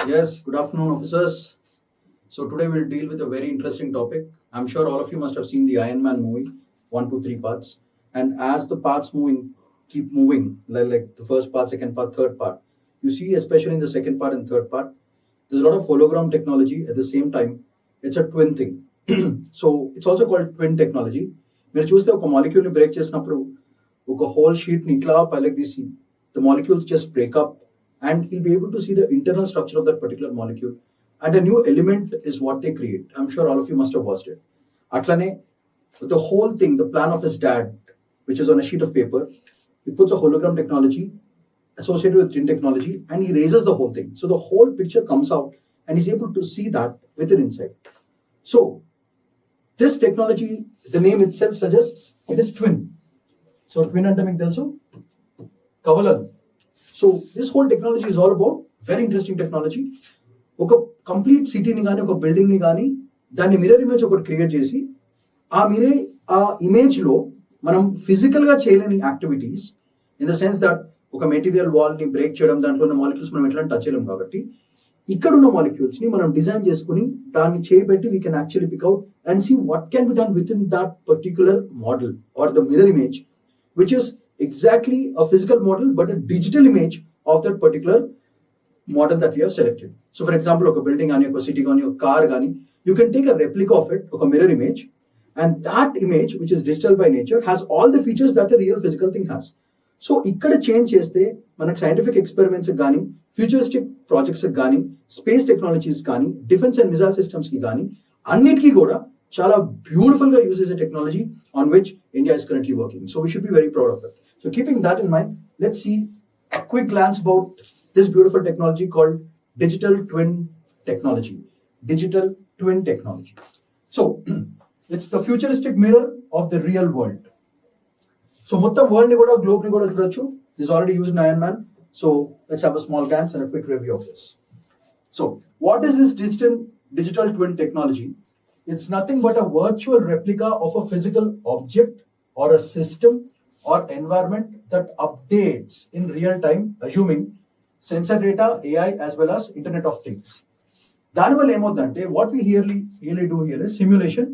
Yes, good afternoon, officers. So today we'll deal with a very interesting topic. I'm sure all of you must have seen the Iron Man movie, one, two, three parts. And as the parts keep moving, like the first part, second part, third part, you see, especially in the second part and third part, there's a lot of hologram technology at the same time. It's a twin thing. So it's also called twin technology. మీరు చూస్తే ఒక మాలిక్యూల్ని break చేసినప్పుడు ఒక whole షీట్ని ఇట్లా పైలకి తీసి the molecules just break up and he'll be able to see the internal structure of that particular molecule and a new element is what they create. I'm sure all of you must have watched it. Atlane, the whole thing, the plan of his dad, which is on a sheet of paper, he puts a hologram technology associated with twin technology and he raises the whole thing. So the whole picture comes out and he's able to see that within inside. So this technology, the name itself suggests it is twin. So twin అంటే మీకు తెలుసు కవలలు. So this whole technology is all about very interesting technology. ఒక complete సిటీని కానీ ఒక బిల్డింగ్ని కానీ దాన్ని మిర్రర్ ఇమేజ్ ఒకటి క్రియేట్ చేసి ఆ ఇమేజ్లో మనం ఫిజికల్గా చేయలేని activities in the sense that ఒక మెటీరియల్ వాల్ని బ్రేక్ చేయడం, దాంట్లో ఉన్న మాలిక్యూల్స్ మనం ఎట్లా టచ్ చేయలేం కాబట్టి ఇక్కడ ఉన్న మాలిక్యూల్స్ని మనం డిజైన్ చేసుకుని దాన్ని చేయబెట్టి we can actually pick out and see what can be done with in that particular model or the mirror image which is exactly a physical model but a digital image of that particular model that we have selected. So for example, a building gaani, a city gaani, a car gaani, you can take a replica of it, a mirror image, and that image, which is digital by nature, has all the features that a real physical thing has. So ikkada change cheste manaku scientific experiments gaani, futuristic projects gaani, space technologies gaani, defense and missile systems ki gaani, annitiki kuda చాలా beautiful గా use చేసే technology on which India is currently working. So we should be very proud of it. So keeping that in mind, let's see a quick glance about this beautiful technology called digital twin technology. Digital twin technology. So it's the futuristic mirror of the real world. So మొత్తం world ని కూడా globe ని కూడా చూడొచ్చు. This is already used in Iron Man. So let's have a small glance and a quick review of this. So what is this digital twin technology? It's nothing but a virtual replica of a physical object or a system or environment that updates in real time, assuming sensor data, AI, as well as Internet of Things. Danwal emodante, what we really do here is simulation,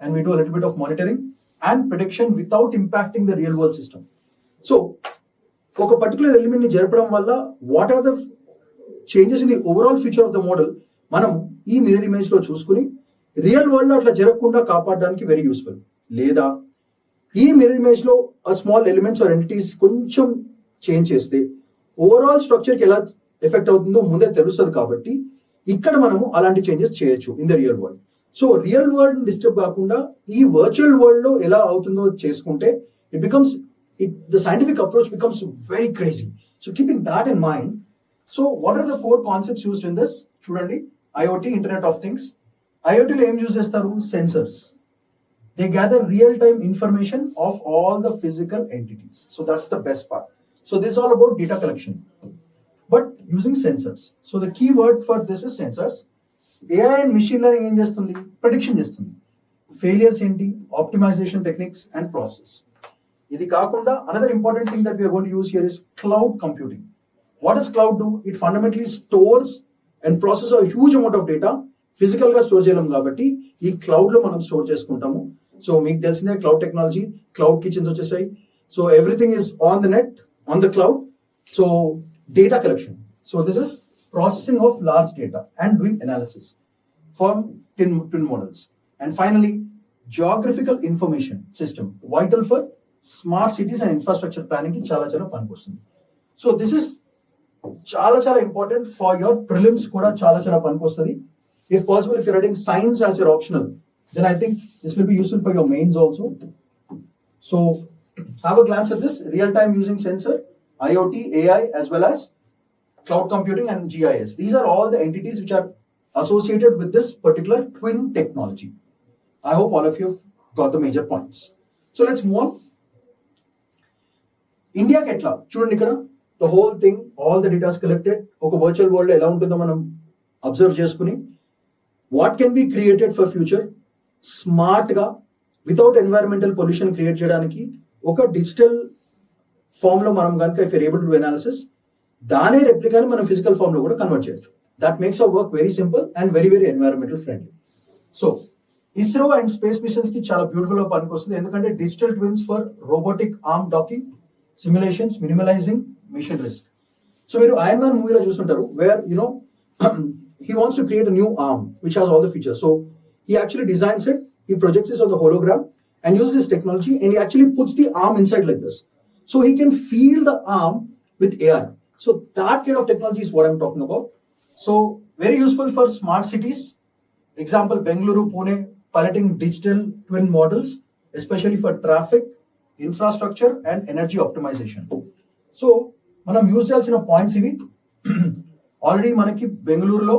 and we do a little bit of monitoring and prediction without impacting the real world system. So, oka particular element ni jarapadam valla, what are the changes in the overall feature of the model? Manam ee mirror image lo chuskuni real world లో అట్లా జరగకుండా కాపాడడానికి very useful. లేదా ఈ mirror image లో ఆ small elements are entities కొంచెం change చేస్తే ఓవరాల్ స్ట్రక్చర్ కి ఎలా ఎఫెక్ట్ అవుతుందో ముందే తెలుస్తుంది కాబట్టి ఇక్కడ మనము అలాంటి చేంజెస్ చేయొచ్చు in the real world. So real world disturb కాకుండా ఈ వర్చువల్ వరల్డ్ లో ఎలా అవుతుందో చేసుకుంటే the scientific approach becomes very crazy. So keeping that in mind, so what are the core concepts used in this? చూడండి, IoT, internet of things. ఐఓటీలో ఏం use చేస్తారు? Sensors. They gather real time information of all the physical entities. So that's the best part. So this all about data collection but using sensors. So the keyword for this is sensors. AI and machine learning ఏం చేస్తుంది? Prediction చేస్తుంది. Failures ఏంటి? Optimization techniques and process. ఇది కాకుండా another important thing that we're going to use here is cloud computing. What does cloud do? It fundamentally stores and process a huge amount of data. Physical గా store చేయలేం కాబట్టి ఈ cloud లో మనం store చేసుకుంటాము. So మీకు తెలిసిందే cloud technology, cloud kitchens వచ్చేసాయి. So everything is on the net, on the cloud. So data collection. So this is processing of large data and doing analysis from twin models. And finally, geographical information system, vital for smart cities and infrastructure planning కి చాలా పనికొస్తుంది. So this is చాలా important for your prelims కూడా చాలా పనికొస్తుంది. If possible, if you're writing science as your optional, then I think this will be useful for your mains also. So have a glance at this. Real-time using sensor, IoT, AI, as well as cloud computing and GIS. These are all the entities which are associated with this particular twin technology. I hope all of you have got the major points. So let's move on. India ketla. Chudandi ikkada the whole thing, all the data is collected. Oka virtual world ela untundo manam observe cheskuni what can be created for future smart గా without environmental pollution create చేయడానికి ఒక digital form లో మనం కనుక if you're able to do analysis దానే రెప్లికాని మనం physical form లో కూడా కన్వర్ట్ చేయొచ్చు. that makes our work very simple and very very environmental friendly. So ISRO and space missions ki chala beautiful గా పనికొస్తుంది ఎందుకంటే digital twins for robotic arm docking simulations minimalizing mission risk. So మీరు Iron Man మూవీలో చూస్తుంటారు where he wants to create a new arm which has all the features. So he actually designs it, he projects this on the hologram and uses this technology, and he actually puts the arm inside like this. So he can feel the arm with AI. So that kind of technology is what I'm talking about. So very useful for smart cities. Example, Bengaluru, Pune, piloting digital twin models, especially for traffic, infrastructure and energy optimization. So మనం use చేయాల్సిన points ఇవి. Already మనకి బెంగళూరులో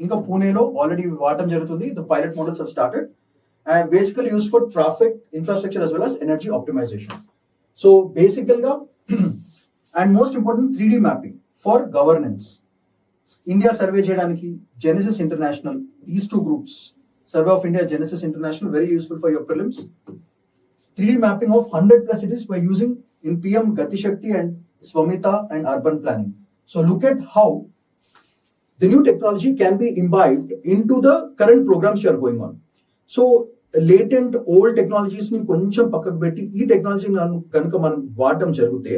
ఇంకా పూణేలో already వాడటం జరుగుతుంది. The pilot models have started and basically use for traffic infrastructure as well as energy optimisation. So బేసికల్గా and most important 3D mapping for governance. India survey చేయడానికి Genesis International, these two groups, survey of India, Genesis International, very useful for your prelims. 3D mapping of 100+ cities by using in PM Gati Shakti and Swamita and urban planning. So look at how the new technology can be imbibed into the current programs you are going on. So latent old technologies ni koncham pakkak petti ee technology kanuka manam vaadam jarugute,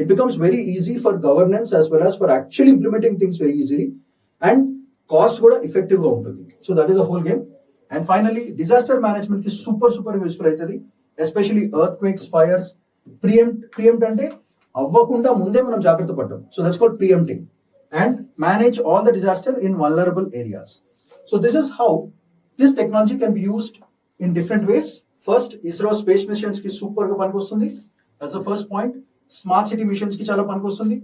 it becomes very easy for governance as well as for actually implementing things very easily, and cost kuda effective ga untundi. So that is the whole game. And finally disaster management ki super useful aitadi, especially earthquakes, fires. Preempt ante అవ్వకుండా ముందే మనం జాగ్రత్త పడ్డాం. So that's called preempting. And manage all the disaster in vulnerable areas. So this is how this technology can be used in different ways. First, ISRO space missions కి super గా పనికొస్తుంది. That's the first point. Smart city missions కి చాలా పనికొస్తుంది.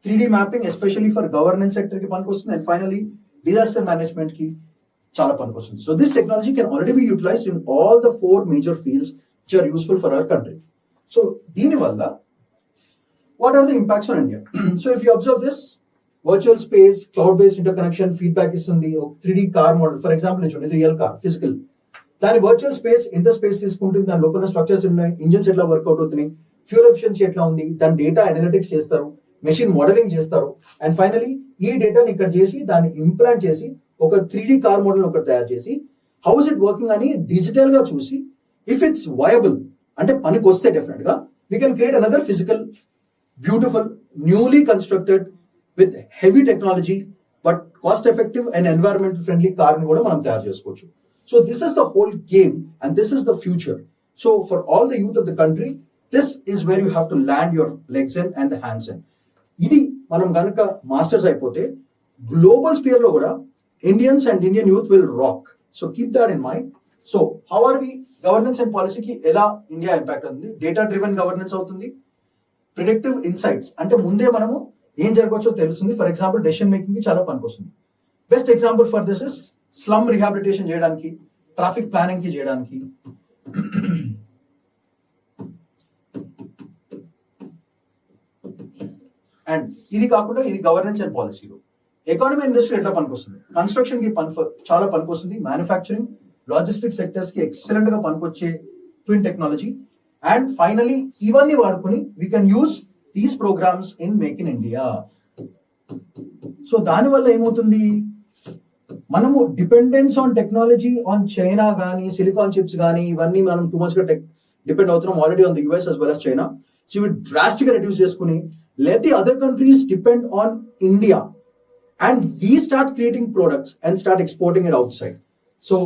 3D mapping especially for governance sector కి పనికొస్తుంది. And finally disaster management కి చాలా పనికొస్తుంది. So this technology can already be utilised in all the 4 major fields which are useful for our country. So దీనివల్ల what are the impacts on India? So if you observe this, virtual space, cloud-based interconnection, feedback is in the 3D car model. For example, it's real car, physical. దాని virtual space ఎంత space తీసుకుంటుంది, దాని లోపల structures ఉన్నాయి, engines ఎట్లా work out అవుతున్నాయి, fuel efficiency ఎట్లా ఉంది, దాని డేటా అనలిటిక్స్ చేస్తారు, మెషిన్ మోడలింగ్ చేస్తారు. అండ్ ఫైనలీ ఈ డేటాని ఇక్కడ చేసి దాన్ని ఇంప్లాంట్ చేసి ఒక 3D కార్ మోడల్ ఒకటి తయారు చేసి హౌ ఇస్ ఇట్ వర్కింగ్ అని డిజిటల్ గా చూసి ఇఫ్ ఇట్స్ వయబుల్ అంటే పనికి వస్తే డెఫినెట్ గా we can create another physical beautiful, newly constructed with heavy technology but cost effective and environmental friendly car ni kuda manam tayaru chesukochu. So this is the whole game and this is the future. So for all the youth of the country, this is where you have to land your legs in and the hands in. Idi manam ganuka masters ayipote global sphere lo kuda Indians and Indian youth will rock. So keep that in mind. So how are we governance and policy ki ela India impact avundi? Data driven governance avutundi. Predictive insights అంటే ముందే మనము ఏం జరగవచ్చో తెలుస్తుంది. For example decision making కి చాలా పనికొస్తుంది. Best example for this is slum rehabilitation చేయడానికి, traffic planning కి చేయడానికి. అండ్ ఇది కాకుండా ఇది గవర్నెన్స్ అండ్ పాలసీలో. ఎకానమీ ఇండస్ట్రీ ఎట్లా పనికొస్తుంది? కన్స్ట్రక్షన్ కి చాలా పనికొస్తుంది. మ్యానుఫ్యాక్చరింగ్, లాజిస్టిక్ సెక్టర్స్ కి ఎక్సలెంట్ గా పనికొచ్చే ట్విన్ టెక్నాలజీ. And finally, ఇవన్నీ వాడుకొని we can use these programs in Make in India. So దానివల్ల ఏమవుతుంది, మనము dependence on technology on China కానీ సిలికాన్ చిప్స్ కానీ ఇవన్నీ మనం టూ మచ్ గా డిపెండ్ అవుతున్నాం already on the US as well as China. So ఇవి డ్రాస్టిక్ గా రెడ్యూస్ చేసుకుని let the other countries depend on India and we start creating products and start exporting it outside. So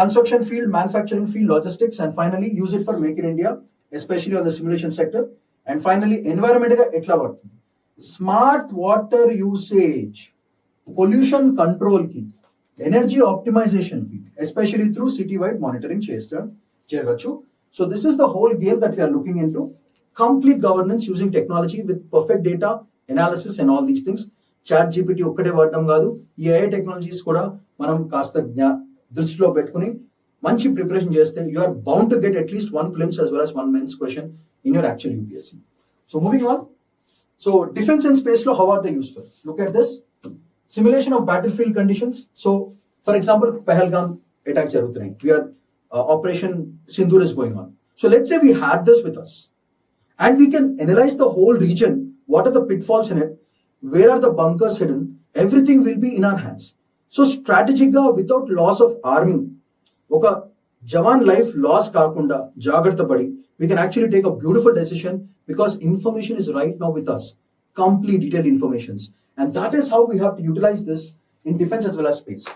construction field, manufacturing field, logistics, and finally use it for Make in India, especially on the simulation sector. And finally, environment ga etla vartundi. Smart water usage, pollution control ki, energy optimization ki, especially through city-wide monitoring cheyagachu. So this is the whole game that we are looking into. Complete governance using technology with perfect data analysis and all these things. Chat GPT okkade vaadam kaadu, ee AI technologies kuda manam kaasta దృష్టిలో పెట్టుకుని మంచి preparation చేస్తే you are bound to get at least 1 prelims as well as 1 mains question in your actual UPSC. So moving on. So defense and space law, how are they useful? Look at this. Simulation of battlefield conditions. So for example, Pahalgam attack jarugutunnayi. We are Operation Sindoor is going on. So let's say we had this with us and we can analyze the whole region. What are the pitfalls in it? Where are the bunkers hidden? everything will be in our hands. So strategic గా without loss of army, ఒక జవాన్ life loss కాకుండా జాగ్రత్త పడి we can actually take a beautiful decision because information is right now with us, complete detailed informations, and that is how we have to utilize this in defense as well as space.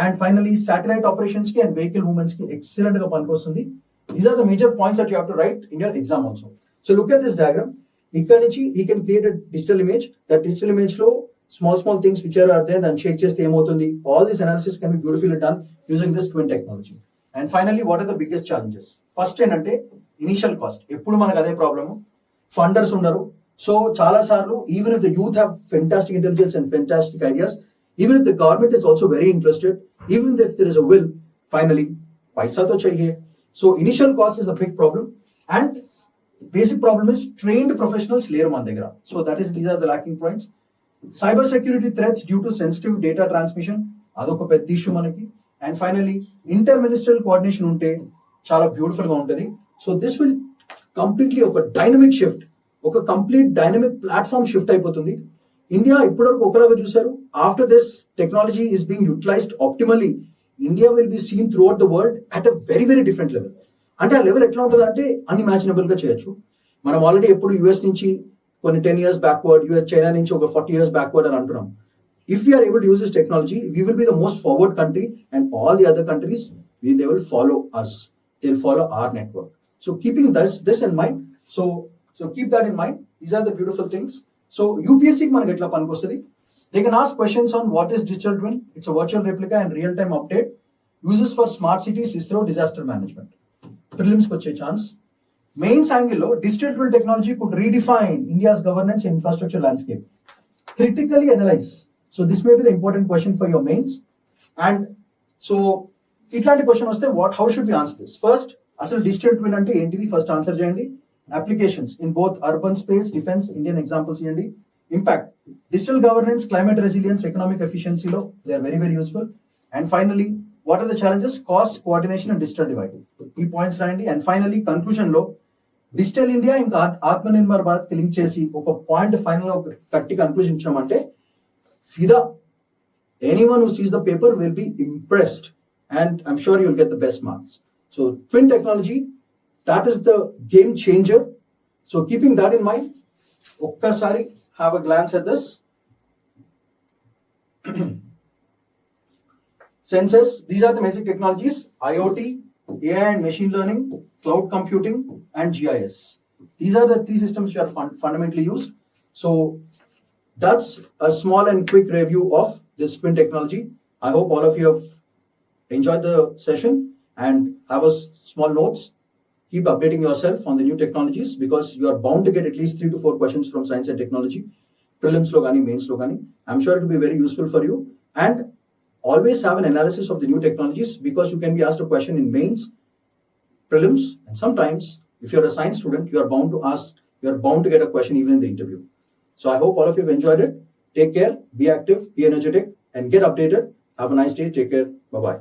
And finally, satellite operations ki and vehicle movements ki excellent ga panikosthundi. These are the major points that you have to write in your exam also. So look at this diagram. Ikkada nunchi he can create a digital image. That digital image lo small things which are there, then check cheste ఏమవుతుంది. All this analysis can be beautifully done using this twin technology. And finally, what are the biggest challenges? First ఏంటంటే initial cost. ఎప్పుడు మనకు అదే problem, funders ఉండరు. So చాలా సార్లు even if the youth have fantastic intelligence and fantastic ideas, even if the government is also very interested, even if there is a will, finally paisa to chahiye. So initial cost is a big problem, and basic problem is trained professionals layer man degra. So these are the lacking points. Cyber security threats due to sensitive data transmission, adoka pedda issue manaki. And finally, interministerial coordination unte chala beautiful ga untadi. So this will completely oka dynamic shift, oka complete dynamic platform shift అయిపోతుంది. India ఇప్పటివరకు ఒకలాగా చూశారు. After this technology is being utilized optimally, India will be seen throughout the world at a very very different level. అంటే ఆ level ఎట్లా ఉంటుంది అంటే unimaginable గా చేయొచ్చు. మనం ఆల్రెడీ ఎప్పుడు యుఎస్ నుంచి కొన్ని 10 years బ్యాక్వర్డ్, యుఎస్ చైనా నుంచి ఒక 40 years బ్యాక్వర్డ్ అని అంటున్నాం. If you're able to use this technology, we will be the most forward country, and all the other countries they will follow us, they will follow our network. So keeping this in mind, so keep that in mind. These are the beautiful things. So UPSC ki manaku etla panikostadi. They can ask questions on what is digital twin. It's a virtual replica and real time update. Uses for smart cities, ISRO, disaster management. Prelims ko vache chance. Mains angle lo digital twin technology could redefine India's governance and infrastructure landscape. Critically analyze. So this may be the important question for your mains. And so itlanti question vaste how should we answer this? First, asalu digital twin ante entidi first answer cheyandi. Applications in both urban space, defense, Indian examples here. Impact, digital governance, climate resilience, economic efficiency lo, they are very very useful. And finally, what are the challenges? Cost, coordination and digital divide. Key points randi. And finally, conclusion lo, digital India inka Atmanirbhar Bharat ki link chesi oka point final lo katti conclusion ichchamante fida, anyone who sees the paper will be impressed, and I'm sure you'll get the best marks. So twin technology, that is the game changer. So keeping that in mind, okkasari have a glance at this. Sensors, these are the basic technologies: IoT, AI and machine learning, cloud computing and GIS. These are the three systems which are fundamentally used. So that's a small and quick review of this twin technology. I hope all of you have enjoyed the session and have a small notes. Keep updating yourself on the new technologies, because you are bound to get at least 3 to 4 questions from science and technology, prelims lo gani, mains lo gani. I'm sure it will be very useful for you. And always have an analysis of the new technologies, because you can be asked a question in mains, prelims, and sometimes if you're a science student, you are bound to get a question even in the interview. So I hope all of you have enjoyed it. Take care, be active, be energetic, and get updated. Have a nice day. Take care. Bye-bye.